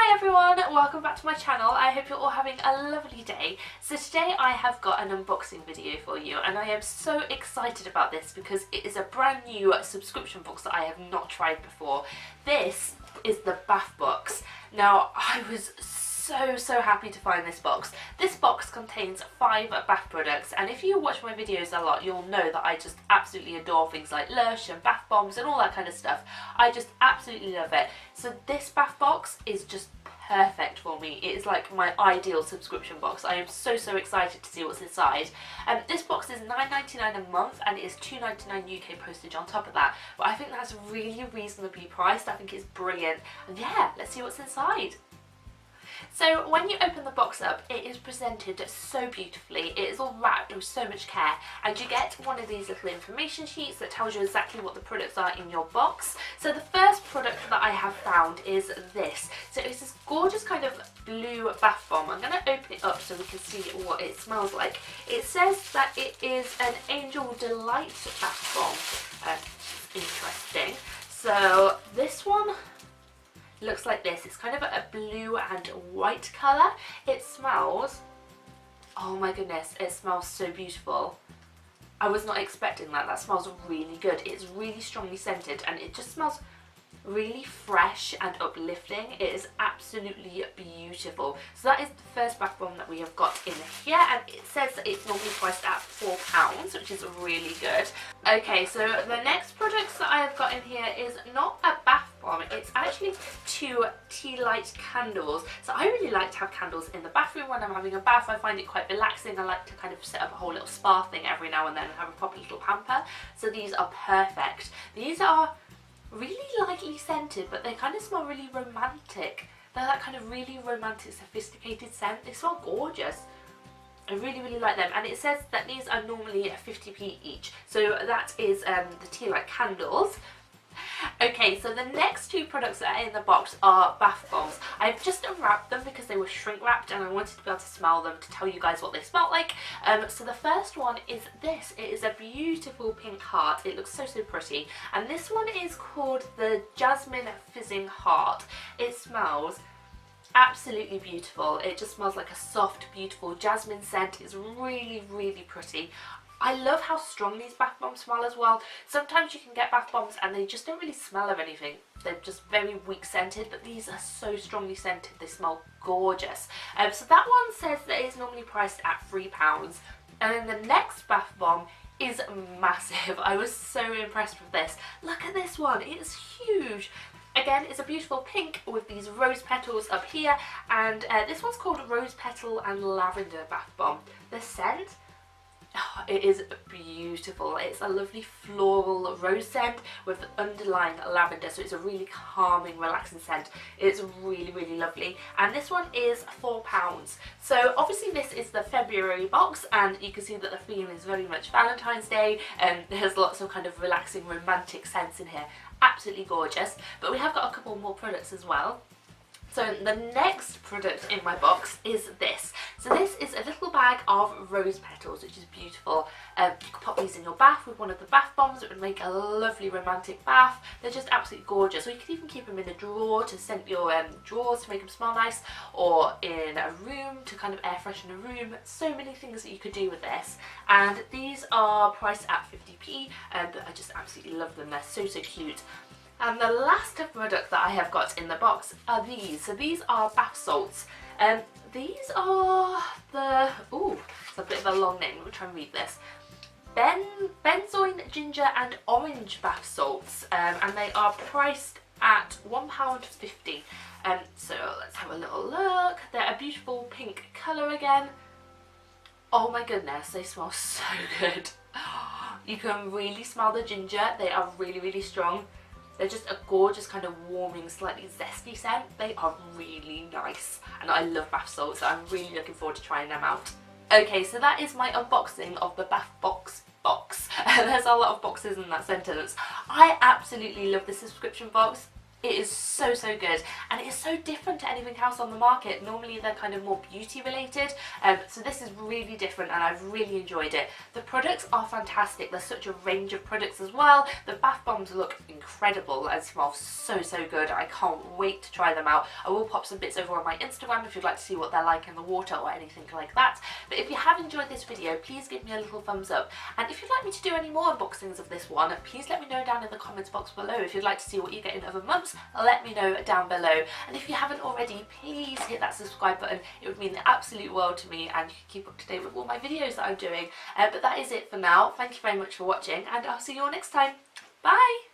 Hi everyone, welcome back to my channel. I hope you're all having a lovely day. So today I have got an unboxing video for you and I am so excited about this because it is a brand new subscription box that I have not tried before. This is the bath box. Now I was so happy to find this box. This box contains 5 bath products, and if you watch my videos a lot you'll know that I just absolutely adore things like Lush and bath bombs and all that kind of stuff. I just absolutely love it. So this bath box is just perfect for me. It is like my ideal subscription box. I am so excited to see what's inside. This box is £9.99 a month and it is £2.99 UK postage on top of that, but I think that's really reasonably priced. I think it's brilliant, and yeah, let's see what's inside. So when you open the box up, it is presented so beautifully. It is all wrapped with so much care, and you get one of these little information sheets that tells you exactly what the products are in your box. So the first product that I have found is this. So it's this gorgeous kind of blue bath bomb. I'm going to open it up so we can see what it smells like. It says that it is an Angel Delight bath bomb. Interesting. So this one looks like this. It's kind of a blue and white colour. It smells, oh my goodness, it smells so beautiful. I was not expecting that. That smells really good. It's really strongly scented and it just smells really fresh and uplifting. It is absolutely beautiful. So that is the first bath bomb that we have got in here, and it says that it's normally priced at £4, which is really good. Okay, so the next products that I have got in here is not a bath bomb, it's actually 2 tea light candles. So I really like to have candles in the bathroom when I'm having a bath. I find it quite relaxing. I like to kind of set up a whole little spa thing every now and then and have a proper little pamper. So these are perfect. These are really lightly scented, but they kind of smell really romantic. They're that kind of really romantic, sophisticated scent. They smell gorgeous. I really like them, and it says that these are normally 50p each. So that is the tea light candles. Okay, so the next 2 products that are in the box are bath bombs. I've just unwrapped them because they were shrink wrapped and I wanted to be able to smell them to tell you guys what they smell like. So the first one is this. It is a beautiful pink heart. It looks so pretty, and this one is called the Jasmine Fizzing Heart. It smells absolutely beautiful. It just smells like a soft, beautiful jasmine scent. It's really pretty. I love how strong these bath bombs smell as well. Sometimes you can get bath bombs and they just don't really smell of anything. They're just very weak scented, but these are so strongly scented. They smell gorgeous. So that one says that it's normally priced at £3. And then the next bath bomb is massive. I was so impressed with this. Look at this one. It is huge. Again, it's a beautiful pink with these rose petals up here, and this one's called Rose Petal and Lavender Bath Bomb. The scent, oh, it is beautiful. It's a lovely floral rose scent with underlying lavender, so it's a really calming, relaxing scent. It's really lovely, and this one is £4. So obviously this is the February box, and you can see that the theme is very much Valentine's Day, and there's lots of kind of relaxing, romantic scents in here. Absolutely gorgeous. But we have got a couple more products as well. So the next product in my box is this. So this is a little bag of rose petals, which is beautiful. You could pop these in your bath with one of the bath bombs. It would make a lovely romantic bath. They're just absolutely gorgeous. Or you could even keep them in a drawer to scent your drawers to make them smell nice, or in a room to kind of air freshen a room. So many things that you could do with this. And these are priced at 50p, but I just absolutely love them. They're so cute. And the last product that I have got in the box are these. So these are bath salts. These are the, ooh, it's a bit of a long name. We'll try and read this. Benzoin, ginger and orange bath salts. And they are priced at £1.50. So let's have a little look. They're a beautiful pink colour again. Oh my goodness, they smell so good. You can really smell the ginger. They are really strong. They're just a gorgeous kind of warming, slightly zesty scent. They are really nice, and I love bath salts, so I'm really looking forward to trying them out. Okay, so that is my unboxing of the bath box. There's a lot of boxes in that sentence. I absolutely love the subscription box. It is so good, and it is so different to anything else on the market. Normally they're kind of more beauty related, so this is really different and I've really enjoyed it. The products are fantastic. There's such a range of products as well. The bath bombs look incredible and smell so good. I can't wait to try them out. I will pop some bits over on my Instagram if you'd like to see what they're like in the water or anything like that. But if you have enjoyed this video, please give me a little thumbs up, and if you'd like me to do any more unboxings of this one, please let me know down in the comments box below. If you'd like to see what you get in other months, let me know down below. And if you haven't already, please hit that subscribe button. It would mean the absolute world to me, and you can keep up to date with all my videos that I'm doing. But that is it for now. Thank you very much for watching, and I'll see you all next time. Bye!